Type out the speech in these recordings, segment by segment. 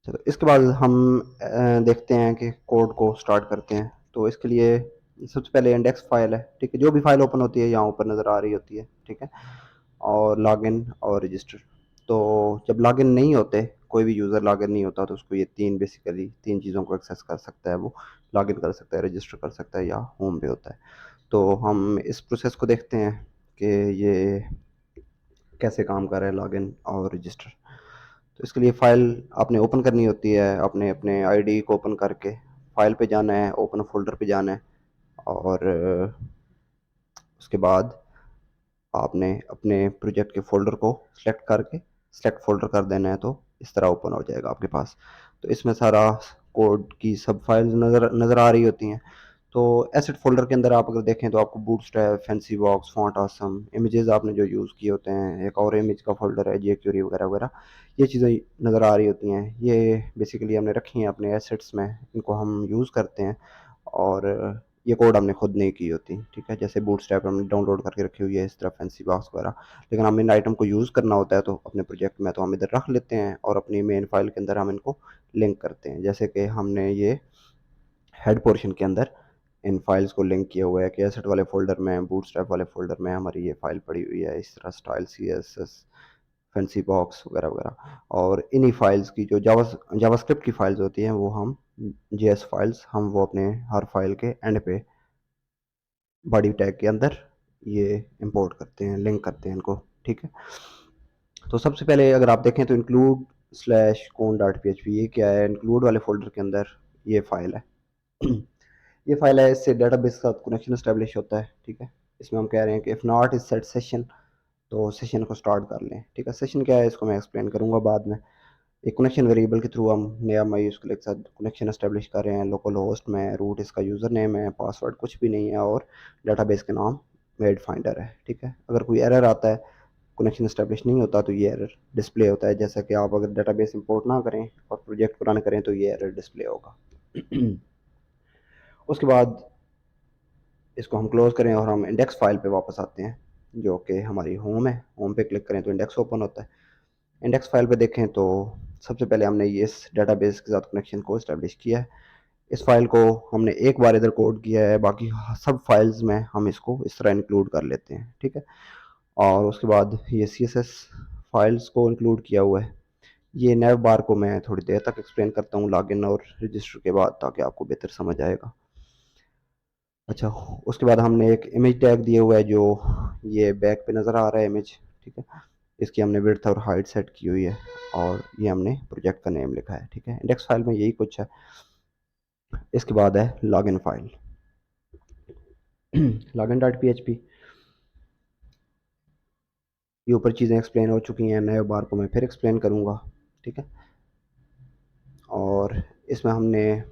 चलो इसके बाद हम देखते हैं कि कोड को स्टार्ट करते हैं। तो इसके लिए सबसे पहले इंडेक्स फाइल है, ठीक है, जो भी फाइल ओपन होती है यहाँ ऊपर नज़र आ रही होती है, ठीक है। और लॉगिन और रजिस्टर। तो जब लॉगिन नहीं होते, कोई भी यूज़र लॉगिन नहीं होता, तो उसको ये तीन बेसिकली तीन चीज़ों को एक्सेस कर सकता है। वो लॉगिन कर सकता है, रजिस्टर कर सकता है, या होम पे होता है। तो हम इस प्रोसेस को देखते हैं कि ये कैसे काम कर रहा है, लॉगिन और रजिस्टर। तो इसके लिए फ़ाइल आपने ओपन करनी होती है, अपने अपने आईडी को ओपन करके फ़ाइल पे जाना है, ओपन फोल्डर पे जाना है, और उसके बाद आपने अपने प्रोजेक्ट के फ़ोल्डर को सिलेक्ट करके सिलेक्ट फ़ोल्डर कर देना है, तो इस तरह ओपन हो जाएगा आपके पास। तो इसमें सारा कोड की सब फाइल्स नज़र नज़र आ रही होती हैं। तो एसेट फ़ोल्डर के अंदर आप अगर देखें तो आपको bootstrap, fancy box, font awesome, images आपने जो यूज़ किए होते हैं, एक और इमेज का फ़ोल्डर है, जेक्यूरी वगैरह वगैरह, ये चीज़ें नज़र आ रही होती हैं। ये बेसिकली हमने रखी हैं अपने एसेट्स में, इनको हम यूज़ करते हैं। और ये कोड हमने खुद नहीं की होती, ठीक है। जैसे बूटस्ट्रैप हमने डाउनलोड करके रखी हुई है, इस तरह फैंसी बॉक्स वगैरह। लेकिन हमें इन आइटम को यूज़ करना होता है तो अपने प्रोजेक्ट में, तो हम इधर रख लेते हैं और अपनी मेन फाइल के अंदर हम इनको लिंक करते हैं। जैसे कि हमने ये हेड पोर्शन के अंदर इन फाइल्स को लिंक किया हुआ है कि एसेट वाले फ़ोल्डर में, बूटस्ट्रैप वाले फ़ोल्डर में हमारी ये फाइल पड़ी हुई है, इस तरह स्टाइल सीएसएस, फैंसी बॉक्स वगैरह वगैरह। और इन्हीं फाइल्स की जो जावास्क्रिप्ट की फाइल्स होती हैं, वो हम जेएस फाइल्स हम वो अपने हर फाइल के एंड पे बॉडी टैग के अंदर ये इंपोर्ट करते हैं, लिंक करते हैं इनको, ठीक है। तो सबसे पहले अगर आप देखें तो इंक्लूड स्लैश कौन डॉट पी एच पी, ये क्या है? इंक्लूड वाले फोल्डर के अंदर ये फाइल है। ये फाइल है, इससे डेटाबेस का कनेक्शन एस्टेब्लिश होता है, ठीक है। इसमें हम कह रहे हैं कि if not is set session, तो सेशन को स्टार्ट कर लें, ठीक है। सेशन क्या है इसको मैं एक्सप्लेन करूंगा बाद में। एक कनेक्शन वेरिएबल के थ्रू हम नया माईएसक्यूएल के साथ कनेक्शन एस्टेब्लिश कर रहे हैं, लोकल होस्ट में, रूट इसका यूज़र नेम है, पासवर्ड कुछ भी नहीं है, और डेटाबेस का नाम मेड फाइंडर है, ठीक है। अगर कोई एरर आता है, कनेक्शन एस्टेब्लिश नहीं होता, तो ये एरर डिस्प्ले होता है। जैसा कि आप अगर डेटाबेस इंपोर्ट ना करें और प्रोजेक्ट को रन करें तो ये एरर डिस्प्ले होगा। उसके बाद इसको हम क्लोज करें और हम इंडेक्स फाइल पे वापस आते हैं, जो कि हमारी होम है। होम पे क्लिक करें तो इंडेक्स ओपन होता है। इंडेक्स फाइल पे देखें तो सबसे पहले हमने ये इस डेटाबेस के साथ कनेक्शन को इस्टेब्लिश किया है। इस फाइल को हमने एक बार इधर कोड किया है, बाकी सब फाइल्स में हम इसको इस तरह इंक्लूड कर लेते हैं, ठीक है। और उसके बाद ये सी एस एस फाइल्स को इंक्लूड किया हुआ है। ये नैव बार को मैं थोड़ी देर तक एक्सप्लेन करता हूँ लॉगिन और रजिस्टर के बाद, ताकि आपको बेहतर समझ आएगा। अच्छा, उसके बाद हमने एक इमेज टैग दिया हुआ है, जो ये बैक पे नज़र आ रहा है इमेज, ठीक है। इसकी हमने विड्थ और हाइट सेट की हुई है, और ये हमने प्रोजेक्ट का नेम लिखा है, ठीक है। इंडेक्स फाइल में यही कुछ है। इसके बाद है login file, login dot P H P. ये ऊपर चीज़ें एक्सप्लेन हो चुकी हैं, नए बार को मैं फिर एक्सप्लेन करूँगा, ठीक है। और इसमें हमने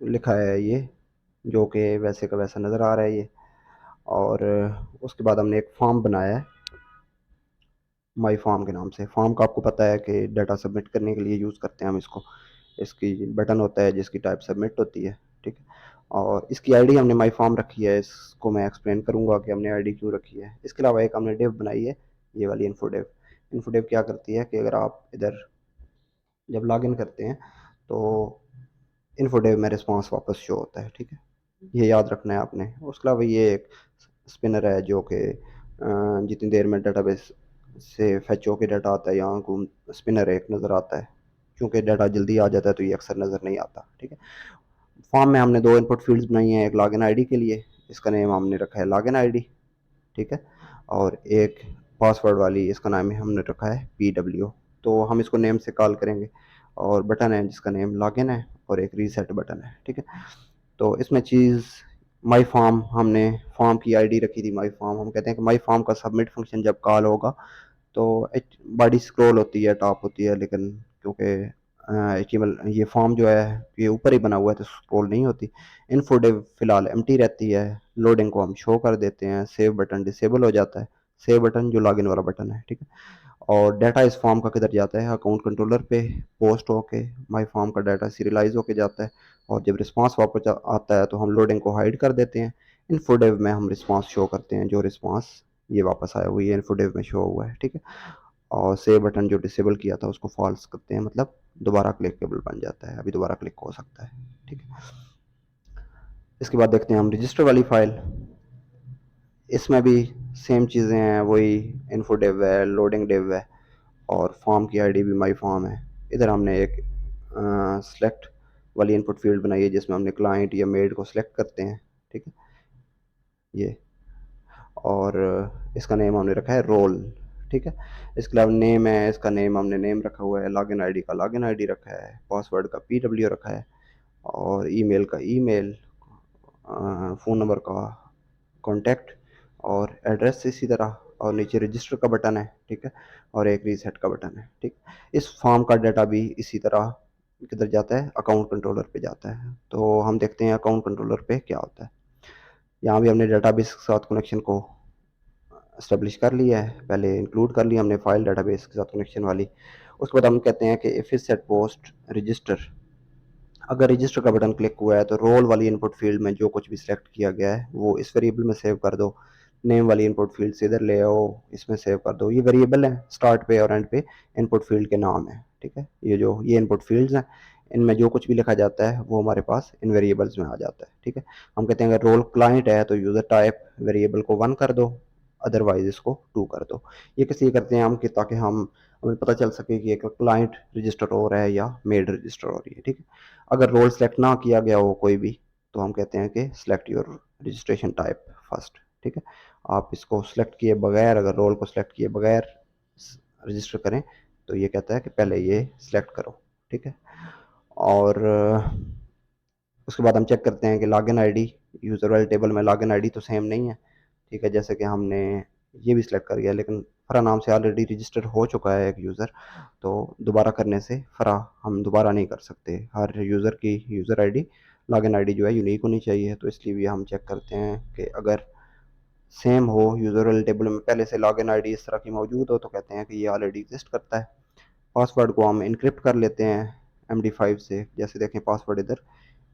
लिखा है ये, जो कि वैसे का वैसा नज़र आ रहा है ये। और उसके बाद हमने एक फॉर्म बनाया है माई फॉर्म के नाम से। फॉर्म का आपको पता है कि डाटा सबमिट करने के लिए यूज़ करते हैं हम इसको। इसकी बटन होता है जिसकी टाइप सबमिट होती है, ठीक है। और इसकी आईडी हमने माई फॉर्म रखी है, इसको मैं एक्सप्लेन करूँगा कि हमने आईडी क्यों रखी है। इसके अलावा एक हमने डिव बनाई है, ये वाली इन्फो डिव। इन्फो डिव क्या करती है कि अगर आप इधर जब लॉगिन करते हैं तो इन्फो डिव में रिस्पॉन्स वापस शो होता है, ठीक है। ये याद रखना है आपने। उसके अलावा ये एक स्पिनर है, जो कि जितनी देर में डेटाबेस से फैच होकर डाटा आता है, यहाँ घूम स्पिनर एक नज़र आता है। क्योंकि डाटा जल्दी आ जाता है तो ये अक्सर नज़र नहीं आता, ठीक है। फॉर्म में हमने दो इनपुट फील्ड्स बनाई हैं, एक लॉगिन आईडी के लिए, इसका नेम हमने रखा है लॉगिन आईडी, ठीक है। और एक पासवर्ड वाली, इसका नाम है हमने रखा है PW। तो हम इसको नेम से कॉल करेंगे। और बटन है जिसका नेम लॉगिन है, और एक रीसेट बटन है, ठीक है। तो इसमें चीज़ माई फॉर्म, हमने फॉर्म की आईडी रखी थी माई फॉर्म। हम कहते हैं कि माई फॉर्म का सबमिट फंक्शन जब कॉल होगा तो बॉडी स्क्रॉल होती है, टॉप होती है, लेकिन क्योंकि HTML ये फॉर्म जो है ये ऊपर ही बना हुआ है तो स्क्रॉल नहीं होती। इन्फो डिव फिलहाल एम्प्टी रहती है। लोडिंग को हम शो कर देते हैं, सेव बटन डिसेबल हो जाता है। सेव बटन जो लॉगिन वाला बटन है, ठीक है। और डाटा इस फॉर्म का किधर जाता है? अकाउंट कंट्रोलर पे पोस्ट होके माई फॉर्म का डाटा सीरियलाइज होके जाता है। और जब रिस्पांस वापस आता है तो हम लोडिंग को हाइड कर देते हैं। इन्फोडेव में हम रिस्पांस शो करते हैं, जो रिस्पांस ये वापस आया हुआ है इन्फोडेव में शो हुआ है, ठीक है। और सेव बटन जो डिसेबल किया था उसको फॉल्स करते हैं, मतलब दोबारा क्लिकेबल बन जाता है, अभी दोबारा क्लिक हो सकता है। ठीक है, इसके बाद देखते हैं हम रजिस्टर वाली फाइल। इसमें भी सेम चीज़ें हैं, वही इन्फो डिव है, लोडिंग डिव है, और फॉर्म की आईडी भी माई फॉर्म है। इधर हमने एक सेलेक्ट वाली इनपुट फील्ड बनाई है जिसमें हमने क्लाइंट या मेड को सिलेक्ट करते हैं। ठीक है, ये, और इसका नेम हमने रखा है रोल। ठीक है, इसके अलावा नेम है, इसका नेम हमने नेम रखा हुआ है, लॉगिन आईडी का लॉगिन आईडी रखा है, पासवर्ड का पीडब्ल्यू रखा है, और ईमेल का ईमेल, फ़ोन नंबर का कॉन्टैक्ट, और एड्रेस इसी तरह, और नीचे रजिस्टर का बटन है। ठीक है, और एक रीसेट का बटन है। ठीक, इस फॉर्म का डाटा भी इसी तरह किधर जाता है, अकाउंट कंट्रोलर पे जाता है। तो हम देखते हैं अकाउंट कंट्रोलर पे क्या होता है। यहाँ भी हमने डाटाबेस के साथ कनेक्शन को इस्टेब्लिश कर लिया है, पहले इंक्लूड कर लिया हमने फाइल डाटाबेस के साथ कनेक्शन वाली। उसके बाद हम कहते हैं कि if is set post register, अगर रजिस्टर का बटन क्लिक हुआ है तो रोल वाली इनपुट फील्ड में जो कुछ भी सिलेक्ट किया गया है वो इस वेरिएबल में सेव कर दो। नेम वाली इनपुट फील्ड से इधर ले आओ, इसमें सेव कर दो। ये वेरिएबल है, स्टार्ट पे और एंड पे इनपुट फील्ड के नाम है। ठीक है, ये इनपुट फील्ड्स हैं, इनमें जो कुछ भी लिखा जाता है वो हमारे पास इन वेरिएबल्स में आ जाता है। ठीक है, हम कहते हैं अगर रोल क्लाइंट है तो यूज़र टाइप वेरिएबल को 1 कर दो, अदरवाइज इसको 2 कर दो। ये किस लिए करते हैं हम, कि ताकि हमें पता चल सके कि एक क्लाइंट रजिस्टर हो रहा है या मेड रजिस्टर हो रही है। ठीक है, अगर रोल सेलेक्ट ना किया गया हो कोई भी, तो हम कहते हैं कि select your registration type first. ठीक है, आप इसको सिलेक्ट किए बगैर, अगर रोल को सिलेक्ट किए बगैर रजिस्टर करें तो ये कहता है कि पहले ये सिलेक्ट करो। ठीक है, और उसके बाद हम चेक करते हैं कि लॉगिन आईडी, यूज़र वाले टेबल में लॉगिन आईडी तो सेम नहीं है। ठीक है, जैसे कि हमने ये भी सिलेक्ट कर लिया, लेकिन फ़रा नाम से ऑलरेडी रजिस्टर हो चुका है एक यूज़र, तो दोबारा करने से फ़रा हम दोबारा नहीं कर सकते। हर यूज़र की यूज़र आईडी, लॉगिन आईडी जो है यूनिक होनी चाहिए। तो इसलिए भी हम चेक करते हैं कि अगर सेम हो, यूज़र वाले टेबल में पहले से लॉगिन आईडी इस तरह की मौजूद हो, तो कहते हैं कि ये ऑलरेडी एग्जिस्ट करता है। पासवर्ड को हम इनक्रिप्ट कर लेते हैं MD5 से, जैसे देखें पासवर्ड इधर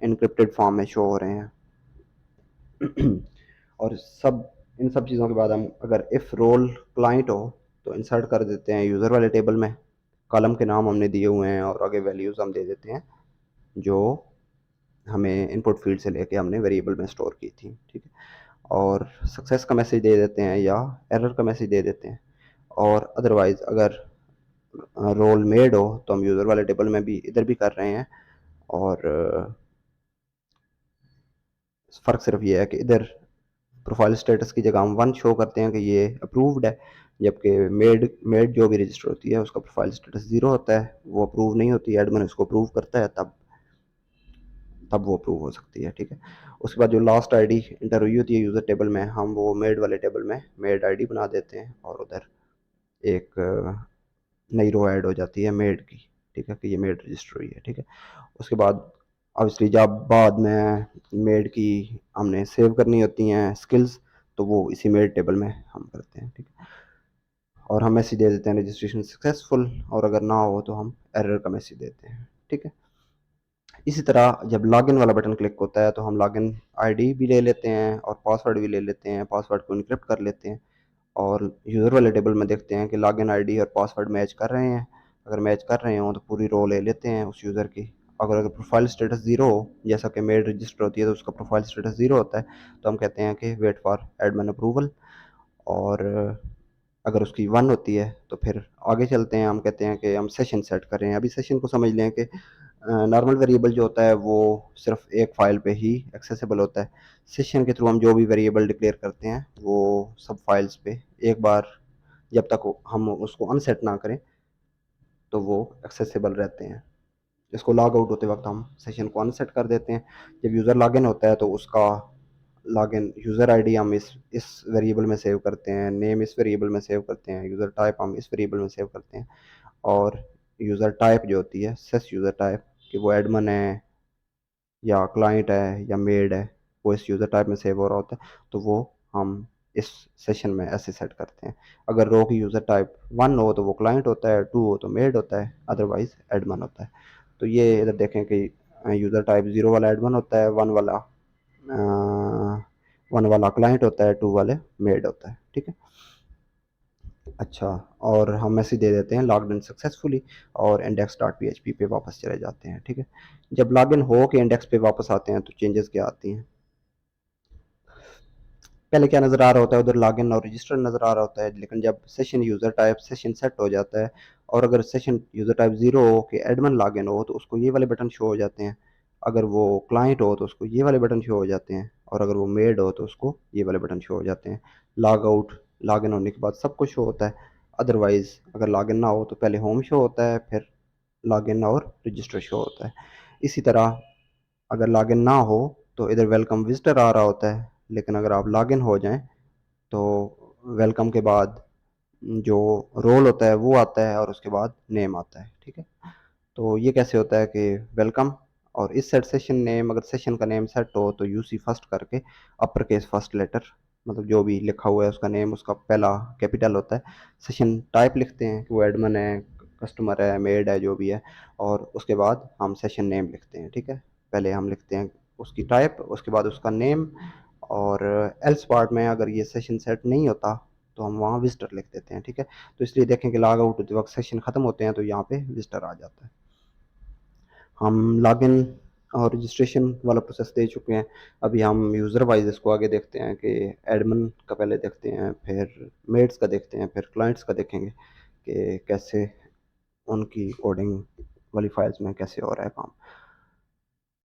इनक्रिप्टेड फॉर्म में शो हो रहे हैं। और इन सब चीज़ों के बाद हम अगर इफ़ रोल क्लाइंट हो तो इंसर्ट कर देते हैं यूज़र वाले टेबल में। कॉलम के नाम हमने दिए हुए हैं और आगे वैल्यूज़ हम दे देते हैं जो हमें इनपुट फील्ड से लेके हमने वेरिएबल में स्टोर की थी। ठीक है, और सक्सेस का मैसेज दे देते हैं या एरर का मैसेज दे देते हैं। और अदरवाइज़ अगर रोल मेड हो तो हम यूज़र वाले टेबल में भी इधर भी कर रहे हैं, और फ़र्क सिर्फ ये है कि इधर प्रोफाइल स्टेटस की जगह हम 1 शो करते हैं कि ये अप्रूव्ड है, जबकि मेड मेड जो भी रजिस्टर होती है उसका प्रोफाइल स्टेटस 0 होता है, वो अप्रूव नहीं होती। एडमिन उसको अप्रूव करता है, तब तब वो अप्रूव हो सकती है। ठीक है, उसके बाद जो लास्ट आईडी इंटर हुई होती है यूज़र टेबल में, हम वो मेड वाले टेबल में मेड आईडी बना देते हैं, और उधर एक नई रो ऐड हो जाती है मेड की। ठीक है, कि ये मेड रजिस्टर हुई है। ठीक है, उसके बाद ऑब्वियसली जब बाद में मेड की हमने सेव करनी होती हैं स्किल्स, तो वो इसी मेड टेबल में हम करते हैं। ठीक है, और हम मैसेज दे देते हैं रजिस्ट्रेशन सक्सेसफुल, और अगर ना हो तो हम एरर का मैसेज देते हैं। ठीक है, इसी तरह जब लॉगिन वाला बटन क्लिक होता है तो हम लॉगिन आईडी भी ले लेते हैं और पासवर्ड भी ले लेते हैं, पासवर्ड को इनक्रिप्ट कर लेते हैं, और यूज़र वाले टेबल में देखते हैं कि लॉगिन आईडी और पासवर्ड मैच कर रहे हैं। अगर मैच कर रहे हों तो पूरी रो ले लेते हैं उस यूज़र की। अगर अगर प्रोफाइल स्टेटस ज़ीरो हो, जैसा कि मेड रजिस्टर होती है तो उसका प्रोफाइल स्टेटस ज़ीरो होता है, तो हम कहते हैं कि वेट फॉर एडमिन अप्रूवल। और अगर उसकी 1 होती है तो फिर आगे चलते हैं, हम कहते हैं कि हम सेशन सेट कर रहे हैं। अभी सेशन को समझ लें कि नॉर्मल वेरिएबल जो होता है वो सिर्फ एक फ़ाइल पे ही एक्सेसिबल होता है। सेशन के थ्रू हम जो भी वेरिएबल डिक्लेयर करते हैं वो सब फाइल्स पे एक बार, जब तक हम उसको अनसेट ना करें, तो वो एक्सेसिबल रहते हैं। इसको लॉग आउट होते वक्त हम सेशन को अनसेट कर देते हैं। जब यूज़र लॉगिन होता है तो उसका लॉगिन यूज़र आईडी हम इस वेरिएबल में सेव करते हैं, नेम इस वेरिएबल में सेव करते हैं, यूज़र टाइप हम इस वेरिएबल में सेव करते हैं, और यूज़र टाइप जो होती है सेस यूज़र टाइप, कि वो एडमिन है या क्लाइंट है या मेड है, वो इस यूज़र टाइप में सेव हो रहा होता है, तो वो हम इस सेशन में ऐसे सेट करते हैं। अगर रो की यूज़र टाइप 1 हो तो वो क्लाइंट होता है, 2 हो तो मेड होता है, अदरवाइज एडमिन होता है। तो ये इधर देखें कि यूज़र टाइप 0 वाला एडमिन होता है, 1 वाला क्लाइंट होता है, 2 वाले मेड होता है। ठीक है, अच्छा, और हम मैसेज दे देते हैं लॉग्ड इन सक्सेसफुली और इंडेक्स डॉट पीएचपी पे वापस चले जाते हैं, ठीक है। जब लॉगिन हो के इंडेक्स पे वापस आते हैं तो चेंजेस क्या आती हैं? पहले क्या नज़र आ रहा होता है, उधर लॉगिन और रजिस्टर नज़र आ रहा होता है, लेकिन जब session user type session set हो जाता है और अगर सेशन यूज़र टाइप ज़ीरो हो कि एडमिन लॉगिन हो तो उसको ये वाले बटन शो हो जाते हैं, अगर वो क्लाइंट हो तो उसको ये वाले बटन शो हो जाते हैं, और अगर वो मेड हो तो उसको ये वाले बटन शो हो जाते हैं। लॉग आउट, लॉगिन होने के बाद सब कुछ शो होता है। अदरवाइज़ अगर लॉगिन ना हो तो पहले होम शो होता है, फिर लॉगिन और रजिस्टर शो होता है। इसी तरह अगर लॉगिन ना हो तो इधर वेलकम विजिटर आ रहा होता है, लेकिन अगर आप लॉगिन हो जाएं तो वेलकम के बाद जो रोल होता है वो आता है और उसके बाद नेम आता है, ठीक है। तो ये कैसे होता है कि वेलकम और इस सेट सेशन नेम, अगर सेशन का नेम सेट हो तो यूसी फर्स्ट करके अपर केस फर्स्ट लेटर, मतलब जो भी लिखा हुआ है उसका नेम उसका पहला कैपिटल होता है। सेशन टाइप लिखते हैं कि वो एडमिन है, कस्टमर है, मेड है, जो भी है, और उसके बाद हम सेशन नेम लिखते हैं, ठीक है। पहले हम लिखते हैं उसकी टाइप, उसके बाद उसका नेम, और एल्स पार्ट में अगर ये सेशन सेट नहीं होता तो हम वहाँ विजिटर लिख देते हैं, ठीक है। तो इसलिए देखें कि लॉग आउट होते वक्त सेशन खत्म होते हैं तो यहाँ पे विजिटर आ जाता है। हम लॉगिन और रजिस्ट्रेशन वाला प्रोसेस दे चुके हैं। अभी हम यूज़र वाइज इसको आगे देखते हैं कि एडमिन का पहले देखते हैं, फिर मेड्स का देखते हैं, फिर क्लाइंट्स का देखेंगे कि कैसे उनकी कोडिंग वाली फाइल्स में कैसे हो रहा है काम।